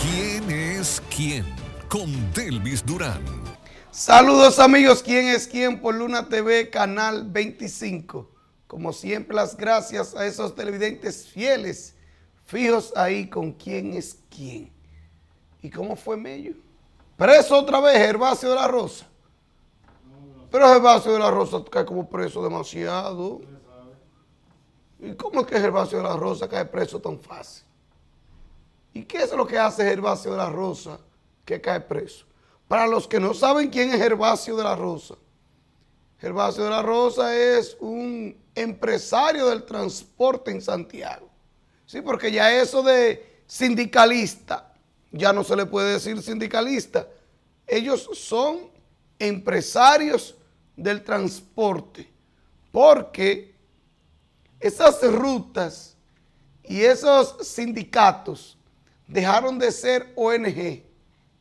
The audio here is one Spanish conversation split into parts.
¿Quién es quién? Con Delvis Durán. Saludos amigos, ¿quién es quién? Por Luna TV, canal 25. Como siempre, las gracias a esos televidentes fieles, fijos ahí con quién es quién. ¿Y cómo fue Mello? Preso otra vez Gervasio de la Rosa. Pero Gervasio de la Rosa cae como preso demasiado. ¿Y cómo es que Gervasio de la Rosa cae preso tan fácil? ¿Y qué es lo que hace Gervasio de la Rosa que cae preso? Para los que no saben quién es Gervasio de la Rosa es un empresario del transporte en Santiago. Sí, porque ya eso de sindicalista, ya no se le puede decir sindicalista. Ellos son empresarios del transporte, porque esas rutas y esos sindicatos dejaron de ser ONG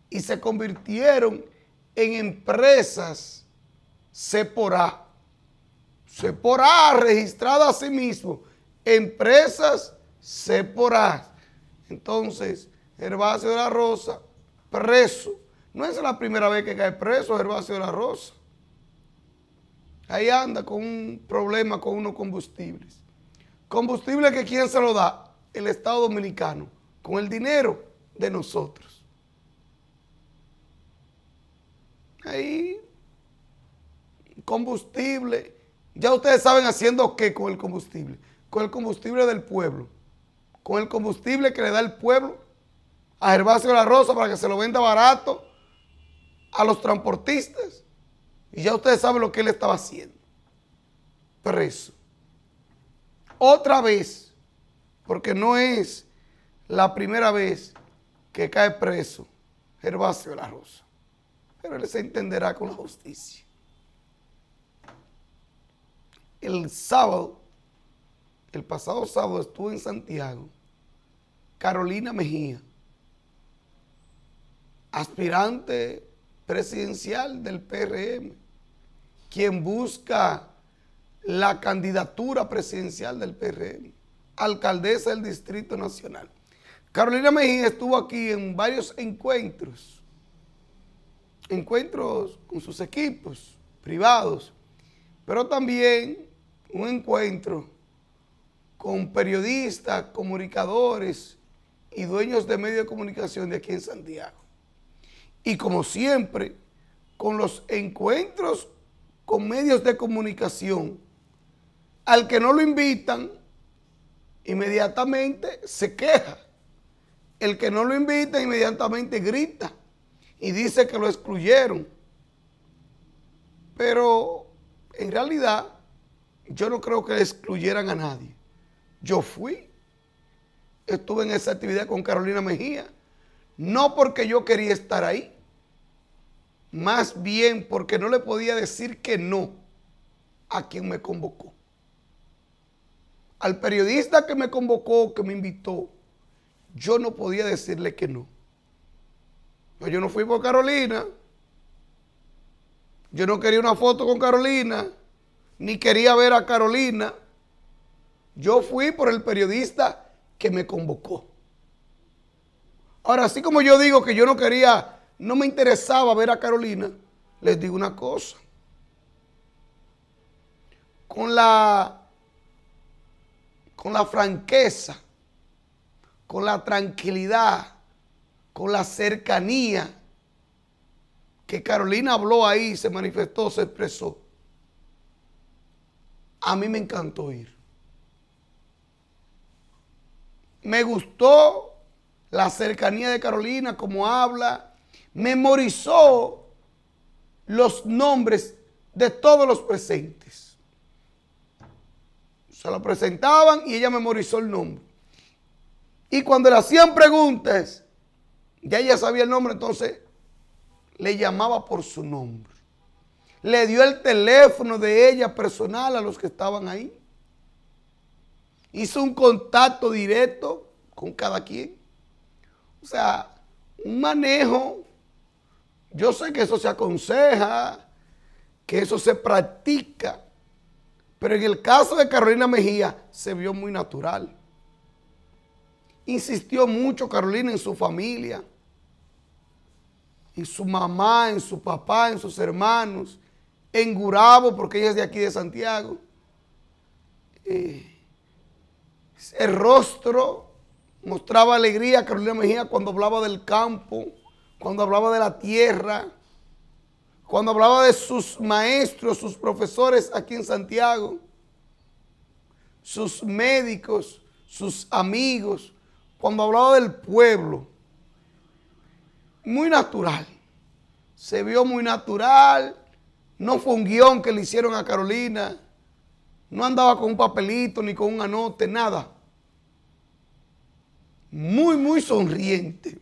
y se convirtieron en empresas C por A. C por A, registrada a sí mismo, empresas C por A. Entonces, Gervasio de la Rosa, preso. No es la primera vez que cae preso Gervasio de la Rosa. Ahí anda con un problema con unos combustibles. Combustible que ¿quién se lo da? El Estado Dominicano, con el dinero de nosotros. Ahí, combustible. Ya ustedes saben haciendo qué con el combustible. Con el combustible del pueblo. Con el combustible que le da el pueblo a Gervasio de la Rosa para que se lo venda barato a los transportistas. Y ya ustedes saben lo que él estaba haciendo. Preso. Otra vez, porque no es la primera vez que cae preso Gervasio de la Rosa. Pero él se entenderá con la justicia. El pasado sábado estuvo en Santiago Carolina Mejía, aspirante presidencial del PRM, quien busca la candidatura presidencial del PRM, alcaldesa del Distrito Nacional. Carolina Mejía estuvo aquí en varios encuentros con sus equipos privados, pero también un encuentro con periodistas, comunicadores y dueños de medios de comunicación de aquí en Santiago. Y como siempre, con los encuentros con medios de comunicación, al que no lo invitan, inmediatamente se queja. El que no lo invita, inmediatamente grita y dice que lo excluyeron. Pero en realidad, yo no creo que excluyeran a nadie. Yo estuve en esa actividad con Carolina Mejía, no porque yo quería estar ahí, más bien porque no le podía decir que no a quien me convocó. Al periodista que me convocó, que me invitó, yo no podía decirle que no. Yo no fui por Carolina, yo no quería una foto con Carolina, ni quería ver a Carolina. Yo fui por el periodista que me convocó. Ahora, así como yo digo que yo no quería, no me interesaba ver a Carolina, les digo una cosa. Con la franqueza, con la tranquilidad, con la cercanía que Carolina habló ahí, se manifestó, se expresó, a mí me encantó ir. Me gustó la cercanía de Carolina, cómo habla, memorizó los nombres de todos los presentes. Se lo presentaban y ella memorizó el nombre. Y cuando le hacían preguntas, ya ella sabía el nombre, entonces le llamaba por su nombre. Le dio el teléfono de ella personal a los que estaban ahí. Hizo un contacto directo con cada quien. O sea, un manejo. Yo sé que eso se aconseja, que eso se practica, pero en el caso de Carolina Mejía se vio muy natural. insistió mucho Carolina en su familia, en su mamá, en su papá, en sus hermanos, en Gurabo, porque ella es de aquí de Santiago. El rostro mostraba alegría Carolina Mejía cuando hablaba del campo, cuando hablaba de la tierra, cuando hablaba de sus maestros, sus profesores aquí en Santiago, sus médicos, sus amigos, cuando hablaba del pueblo. Muy natural, se vio muy natural, no fue un guión que le hicieron a Carolina, no andaba con un papelito ni con un anote, nada. Muy, muy sonriente.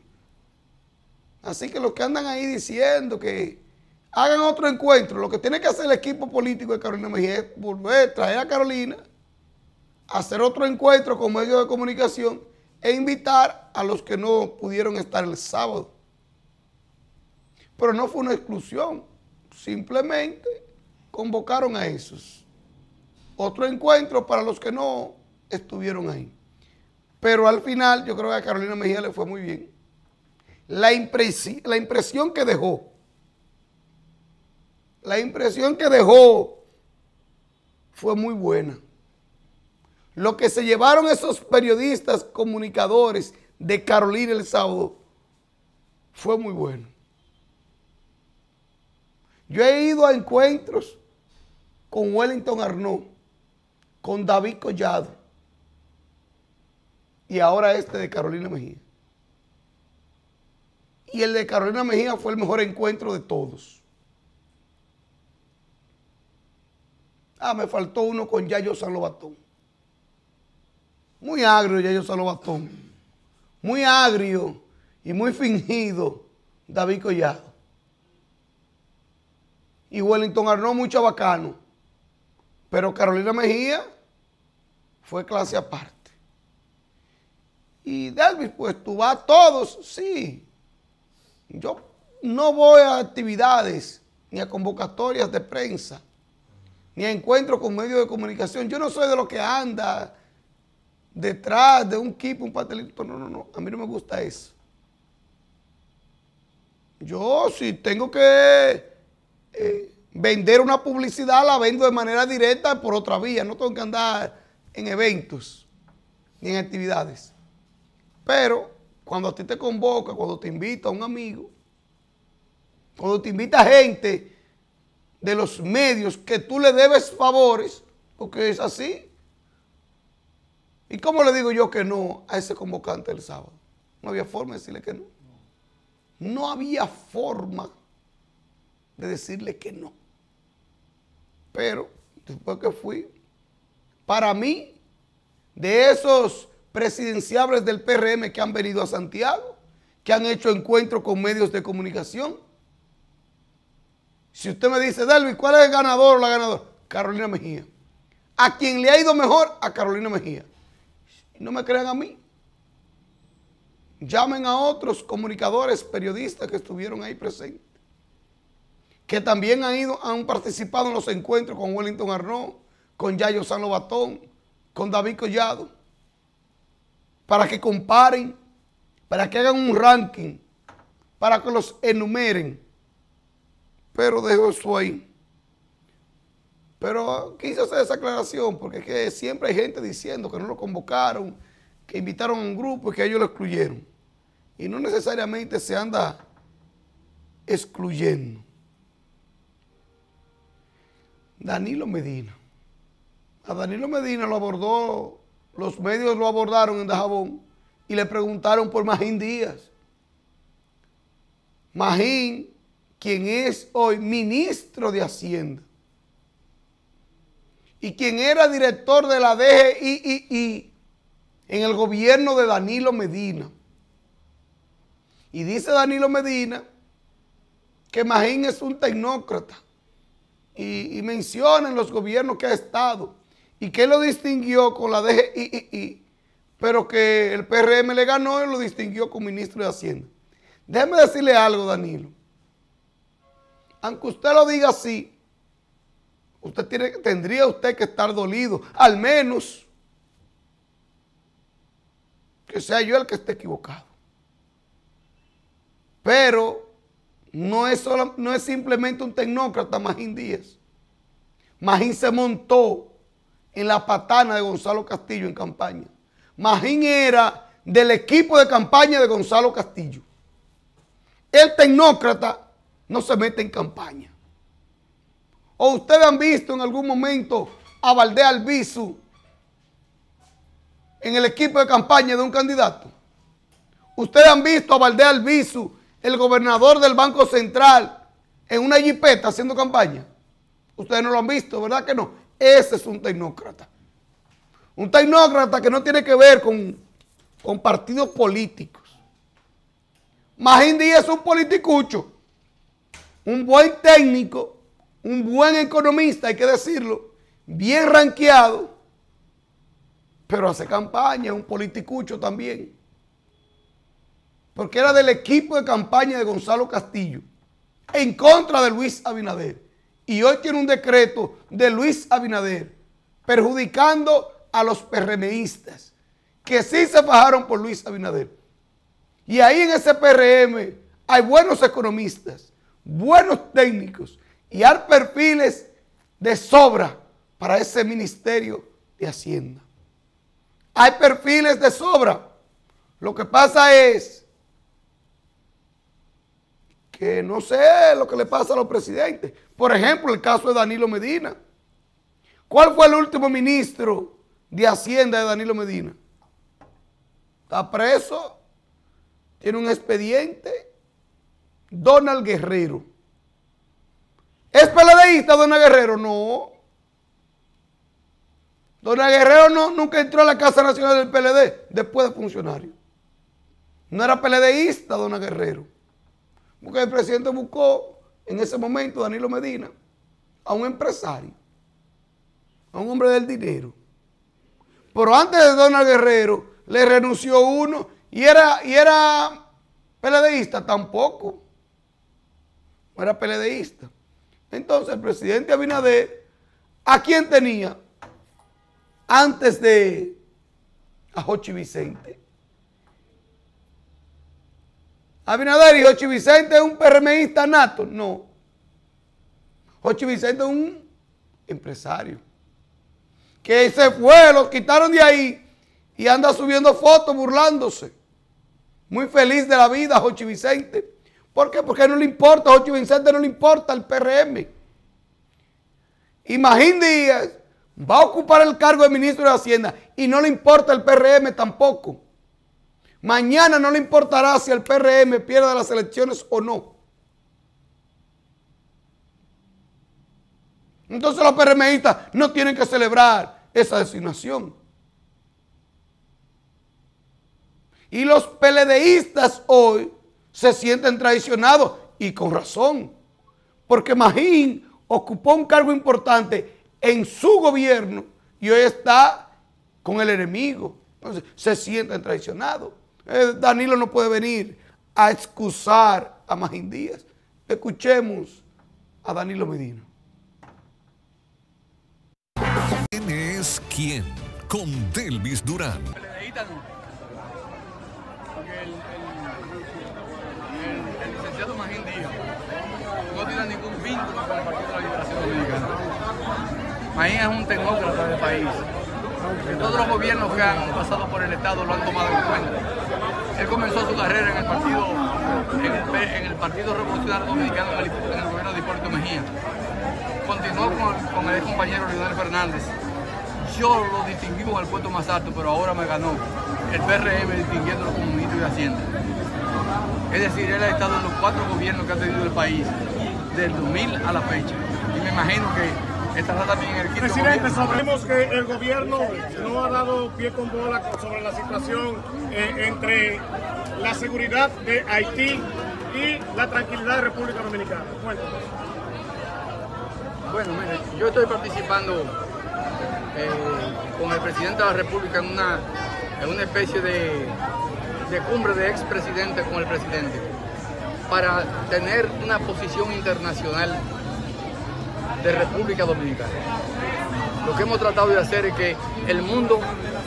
Así que los que andan ahí diciendo que hagan otro encuentro, lo que tiene que hacer el equipo político de Carolina Mejía es volver, traer a Carolina, hacer otro encuentro con medios de comunicación e invitar a los que no pudieron estar el sábado. Pero no fue una exclusión, simplemente convocaron a esos. Otro encuentro para los que no estuvieron ahí. Pero al final yo creo que a Carolina Mejía le fue muy bien. La impresión que dejó fue muy buena. Lo que se llevaron esos periodistas, comunicadores de Carolina el sábado fue muy bueno. Yo he ido a encuentros con Wellington Arnaud, con David Collado y ahora este de Carolina Mejía. Y el de Carolina Mejía fue el mejor encuentro de todos. Me faltó uno con Yayo San Lobatón. Muy agrio Yayo San Lobatón. Muy agrio y muy fingido David Collado. Y Wellington Arnaud muy chabacano. Pero Carolina Mejía fue clase aparte. Y Delvis, pues tú vas a todos, sí. Yo no voy a actividades, ni a convocatorias de prensa, ni a encuentros con medios de comunicación. Yo no soy de lo que anda detrás de un equipo, un pastelito. No. A mí no me gusta eso. Yo si tengo que vender una publicidad, la vendo de manera directa por otra vía. No tengo que andar en eventos ni en actividades. Pero cuando a ti te convoca, cuando te invita a un amigo, cuando te invita gente de los medios que tú le debes favores, porque es así. ¿Y cómo le digo yo que no a ese convocante el sábado? No había forma de decirle que no. No había forma de decirle que no. Pero después que fui, para mí, de esos presidenciables del PRM que han venido a Santiago, que han hecho encuentros con medios de comunicación, si usted me dice, Delvis, ¿cuál es el ganador o la ganadora? Carolina Mejía. A quien le ha ido mejor, a Carolina Mejía. Y no me crean a mí. Llamen a otros comunicadores, periodistas que estuvieron ahí presentes, que también han participado en los encuentros con Wellington Arnaud, con Yayo San Lobatón, con David Collado, para que comparen, para que hagan un ranking, para que los enumeren. Pero dejo eso ahí. Pero quise hacer esa aclaración porque es que siempre hay gente diciendo que no lo convocaron, que invitaron a un grupo y que ellos lo excluyeron. Y no necesariamente se anda excluyendo. Danilo Medina. A Danilo Medina lo abordó, los medios lo abordaron en Dajabón y le preguntaron por Magín Díaz. Magín, quien es hoy ministro de Hacienda y quien era director de la DGII en el gobierno de Danilo Medina. Y dice Danilo Medina que Magín es un tecnócrata y menciona en los gobiernos que ha estado y que lo distinguió con la DGII, pero que el PRM le ganó y lo distinguió como ministro de Hacienda. Déjeme decirle algo, Danilo. Aunque usted lo diga así, tendría usted que estar dolido, al menos que sea yo el que esté equivocado. Pero no es simplemente un tecnócrata Magín Díaz. Magín se montó en la patana de Gonzalo Castillo en campaña. Magín era del equipo de campaña de Gonzalo Castillo. El tecnócrata no se mete en campaña. ¿O ustedes han visto en algún momento a Valdés Albizu en el equipo de campaña de un candidato? ¿Ustedes han visto a Valdés Albizu, el gobernador del Banco Central, en una jipeta haciendo campaña? Ustedes no lo han visto, ¿verdad que no? Ese es un tecnócrata. Un tecnócrata que no tiene que ver con partidos políticos. Magín Díaz es un politicucho, un buen técnico, un buen economista, hay que decirlo, bien rankeado, pero hace campaña, un politicucho también. Porque era del equipo de campaña de Gonzalo Castillo, en contra de Luis Abinader. Y hoy tiene un decreto de Luis Abinader, perjudicando a los PRMistas, que sí se fajaron por Luis Abinader. Y ahí en ese PRM hay buenos economistas, buenos técnicos, y hay perfiles de sobra para ese Ministerio de Hacienda. Hay perfiles de sobra. Lo que pasa es que no sé lo que le pasa a los presidentes. Por ejemplo, el caso de Danilo Medina. ¿Cuál fue el último ministro de Hacienda de Danilo Medina? Está preso, tiene un expediente. Donald Guerrero. ¿Es PLDista Donald Guerrero? No. Donald Guerrero nunca entró a la Casa Nacional del PLD después de funcionario. No era PLDista Donald Guerrero. Porque el presidente buscó en ese momento, Danilo Medina, a un empresario, a un hombre del dinero. Pero antes de Donald Guerrero, le renunció uno y era PLDista tampoco. No era PLDista. Entonces el presidente Abinader, ¿a quién tenía? Antes de a Jochi Vicente. Abinader y Jochi Vicente es un PRMista nato. No. Jochi Vicente es un empresario que se fue, lo quitaron de ahí y anda subiendo fotos burlándose. Muy feliz de la vida Jochi Vicente. ¿Por qué? Porque no le importa, a Jochi Vicente no le importa el PRM. Y Magín Díaz va a ocupar el cargo de ministro de Hacienda y no le importa el PRM tampoco. Mañana no le importará si el PRM pierde las elecciones o no. Entonces los PRMistas no tienen que celebrar esa designación. Y los PLDistas hoy se sienten traicionados y con razón. Porque Magín ocupó un cargo importante en su gobierno y hoy está con el enemigo. Entonces se sienten traicionados. Danilo no puede venir a excusar a Magín Díaz. Escuchemos a Danilo Medina. ¿Quién es quién? Con Delvis Durán. Porque el licenciado Magín Díaz no tiene ningún vínculo con el Partido de la Liberación Dominicana. Magín es un tecnócrata del país. Que todos los gobiernos que han pasado por el Estado lo han tomado en cuenta. Él comenzó su carrera en el Partido Revolucionario Dominicano, en el gobierno de Hipólito Mejía. Continuó con el compañero Leonel Fernández. Yo lo distinguimos al puesto más alto, pero ahora me ganó el PRM distinguiéndolo como ministro de Hacienda. Es decir, él ha estado en los 4 gobiernos que ha tenido el país, del 2000 a la fecha. Y me imagino que estará también en el 5º Presidente, gobierno. sabemos que el gobierno no ha dado pie con bola sobre la situación entre la seguridad de Haití y la tranquilidad de República Dominicana. Cuéntanos. Bueno, mire, yo estoy participando con el presidente de la República en una especie de cumbre de expresidentes con el presidente para tener una posición internacional de República Dominicana. Lo que hemos tratado de hacer es que el mundo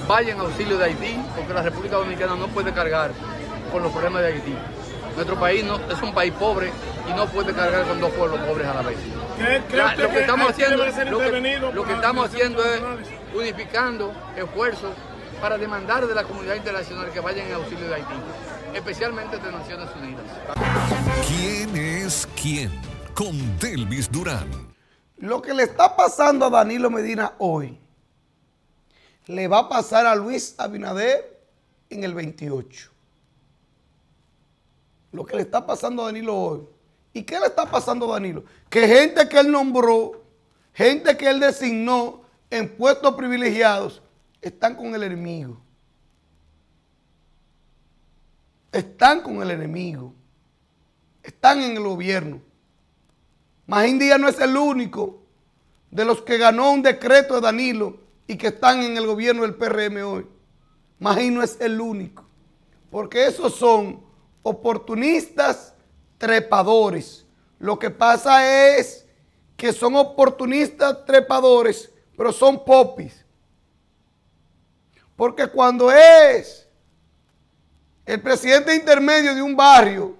vaya en auxilio de Haití, porque la República Dominicana no puede cargar con los problemas de Haití. Nuestro país es un país pobre y no puede cargar con dos pueblos pobres a la vez. Lo que estamos haciendo es unificando esfuerzos para demandar de la comunidad internacional que vayan en auxilio de Haití, especialmente de Naciones Unidas. ¿Quién es quién? Con Delvis Durán. Lo que le está pasando a Danilo Medina hoy, le va a pasar a Luis Abinader en el 28. Lo que le está pasando a Danilo hoy. ¿Y qué le está pasando a Danilo? Que gente que él nombró, gente que él designó en puestos privilegiados, están con el enemigo. Están con el enemigo. Están en el gobierno. Magín Díaz no es el único de los que ganó un decreto de Danilo y que están en el gobierno del PRM hoy. Magín no es el único. Porque esos son oportunistas trepadores. Lo que pasa es que son oportunistas trepadores, pero son popis. Porque cuando es el presidente intermedio de un barrio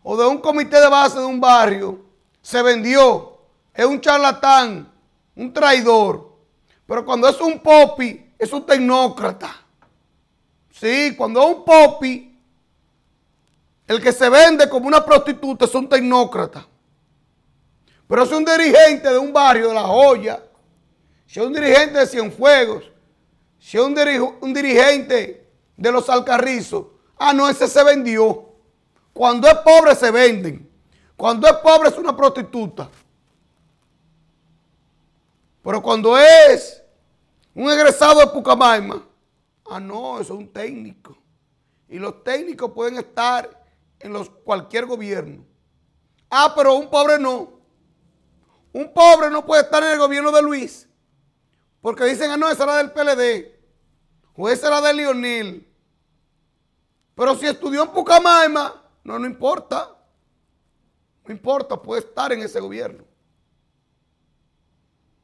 o de un comité de base de un barrio, se vendió, es un charlatán, un traidor. Pero cuando es un popi, es un tecnócrata. Sí, cuando es un popi, el que se vende como una prostituta es un tecnócrata. Pero si es un dirigente de un barrio de La Joya, si es un dirigente de Cienfuegos, si es un dirigente de Los Alcarrizos, no, ese se vendió. Cuando es pobre se venden. Cuando es pobre es una prostituta. Pero cuando es un egresado de Pucamaima, no, eso es un técnico. Y los técnicos pueden estar en cualquier gobierno. Pero un pobre no. Un pobre no puede estar en el gobierno de Luis. Porque dicen, no, esa era del PLD. O esa era de Lionel. Pero si estudió en Pucamaima, no importa. No importa, puede estar en ese gobierno.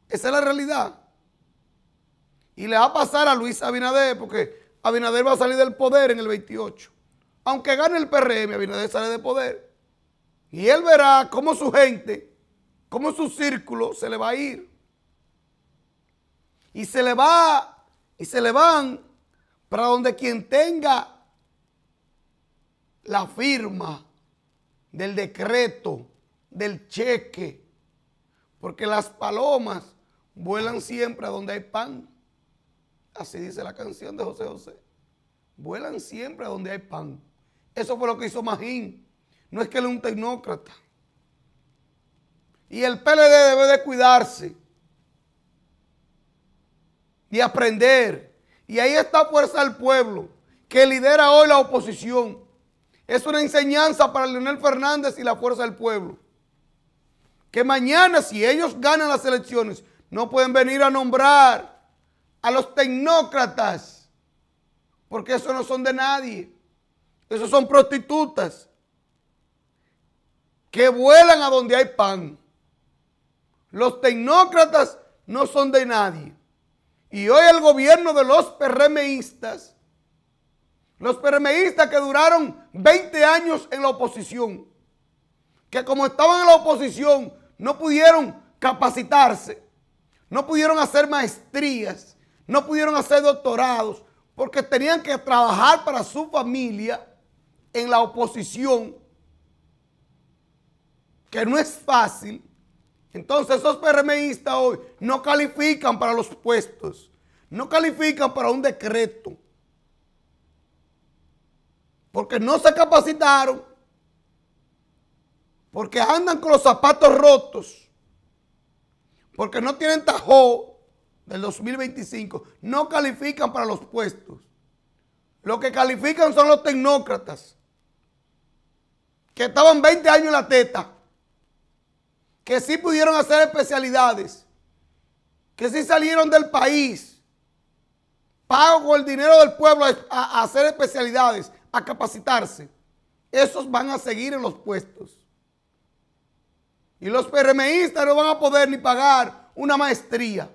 Esa es la realidad. Y le va a pasar a Luis Abinader, porque Abinader va a salir del poder en el 28. Aunque gane el PRM, Abinader sale del poder. Y él verá cómo su gente, cómo su círculo se le va a ir. Y se le van para donde quien tenga la firma del decreto, del cheque. Porque las palomas vuelan siempre a donde hay pan. Así dice la canción de José José. Vuelan siempre a donde hay pan. Eso fue lo que hizo Magín. No es que él es un tecnócrata. Y el PLD debe de cuidarse. Y aprender. Y ahí está Fuerza del Pueblo, que lidera hoy la oposición. Es una enseñanza para Leonel Fernández y la Fuerza del Pueblo. Que mañana, si ellos ganan las elecciones, no pueden venir a nombrar a los tecnócratas, porque esos no son de nadie. Esos son prostitutas que vuelan a donde hay pan. Los tecnócratas no son de nadie. Y hoy el gobierno de los PRMistas que duraron 20 años en la oposición, que como estaban en la oposición no pudieron capacitarse, no pudieron hacer maestrías, no pudieron hacer doctorados, porque tenían que trabajar para su familia en la oposición, que no es fácil. Entonces esos PRMistas hoy no califican para los puestos, no califican para un decreto, porque no se capacitaron, porque andan con los zapatos rotos, porque no tienen tajo del 2025, no califican para los puestos. Lo que califican son los tecnócratas, que estaban 20 años en la teta, que sí pudieron hacer especialidades, que sí salieron del país, pago con el dinero del pueblo a hacer especialidades, a capacitarse. Esos van a seguir en los puestos. Y los PRMistas no van a poder ni pagar una maestría.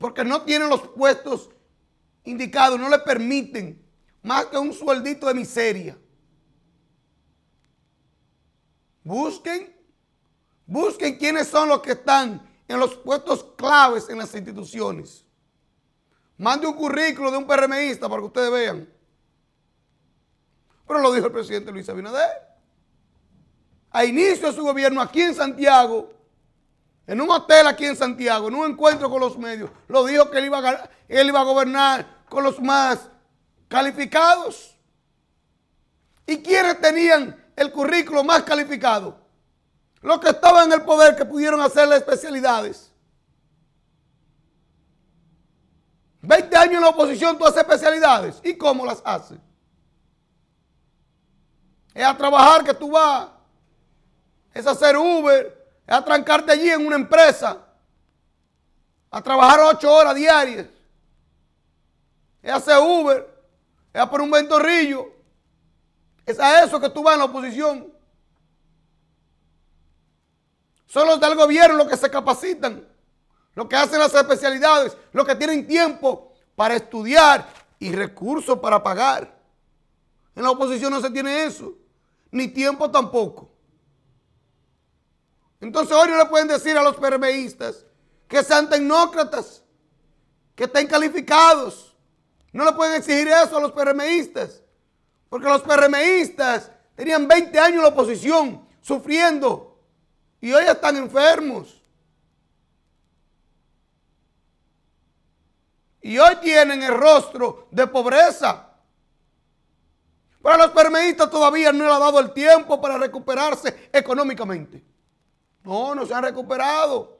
porque no tienen los puestos indicados, no le permiten más que un sueldito de miseria. Busquen quiénes son los que están en los puestos claves en las instituciones. Mande un currículo de un PRMista para que ustedes vean. Pero lo dijo el presidente Luis Abinader. A inicio de su gobierno aquí en Santiago, en un hotel aquí en Santiago, en un encuentro con los medios, lo dijo que él iba a gobernar con los más calificados. ¿Y quiénes tenían el currículo más calificado? Los que estaban en el poder, que pudieron hacer las especialidades. 20 años en la oposición tú haces especialidades. ¿Y cómo las haces? Es a trabajar que tú vas. Es hacer Uber. Es a trancarte allí en una empresa. A trabajar 8 horas diarias. Es hacer Uber. Es a poner un ventorrillo. Es a eso que tú vas en la oposición. Son los del gobierno los que se capacitan, los que hacen las especialidades, los que tienen tiempo para estudiar y recursos para pagar. En la oposición no se tiene eso, ni tiempo tampoco. Entonces hoy no le pueden decir a los PRMistas que sean tecnócratas, que estén calificados. No le pueden exigir eso a los PRMistas, porque los PRMistas tenían 20 años en la oposición sufriendo. Y hoy están enfermos. Y hoy tienen el rostro de pobreza. Pero a los PRMistas todavía no le ha dado el tiempo para recuperarse económicamente. No se han recuperado.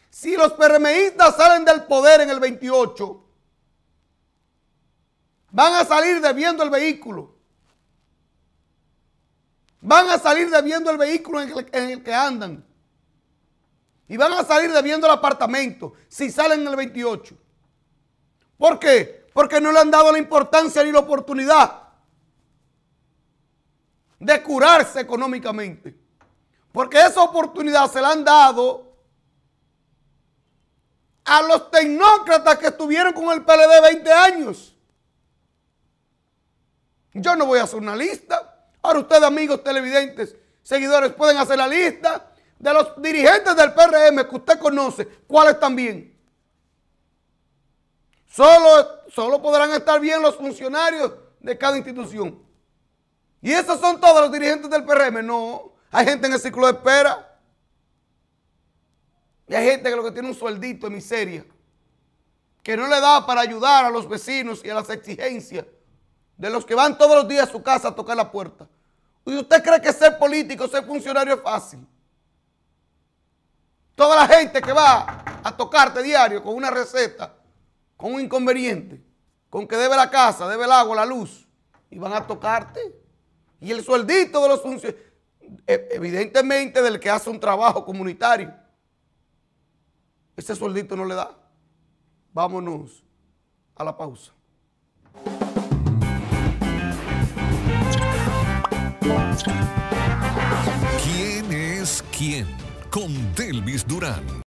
Si los PRMistas salen del poder en el 28, van a salir debiendo el vehículo. Van a salir debiendo el vehículo en el que andan. Y van a salir debiendo el apartamento si salen en el 28. ¿Por qué? Porque no le han dado la importancia ni la oportunidad de curarse económicamente. Porque esa oportunidad se la han dado a los tecnócratas que estuvieron con el PLD 20 años. Yo no voy a hacer una lista. Ahora ustedes, amigos televidentes, seguidores, pueden hacer la lista de los dirigentes del PRM que usted conoce, cuáles están bien. Solo podrán estar bien los funcionarios de cada institución. ¿Y esos son todos los dirigentes del PRM? No, hay gente en el ciclo de espera. Y hay gente que lo que tiene un sueldito de miseria, que no le da para ayudar a los vecinos y a las exigencias de los que van todos los días a su casa a tocar la puerta. ¿Y usted cree que ser político, ser funcionario es fácil? Toda la gente que va a tocarte diario con una receta, con un inconveniente, con que debe la casa, debe el agua, la luz, y van a tocarte. Y el sueldito de los funcionarios, evidentemente del que hace un trabajo comunitario, ese sueldito no le da. Vámonos a la pausa. ¿Quién es quién? Con Delvis Durán.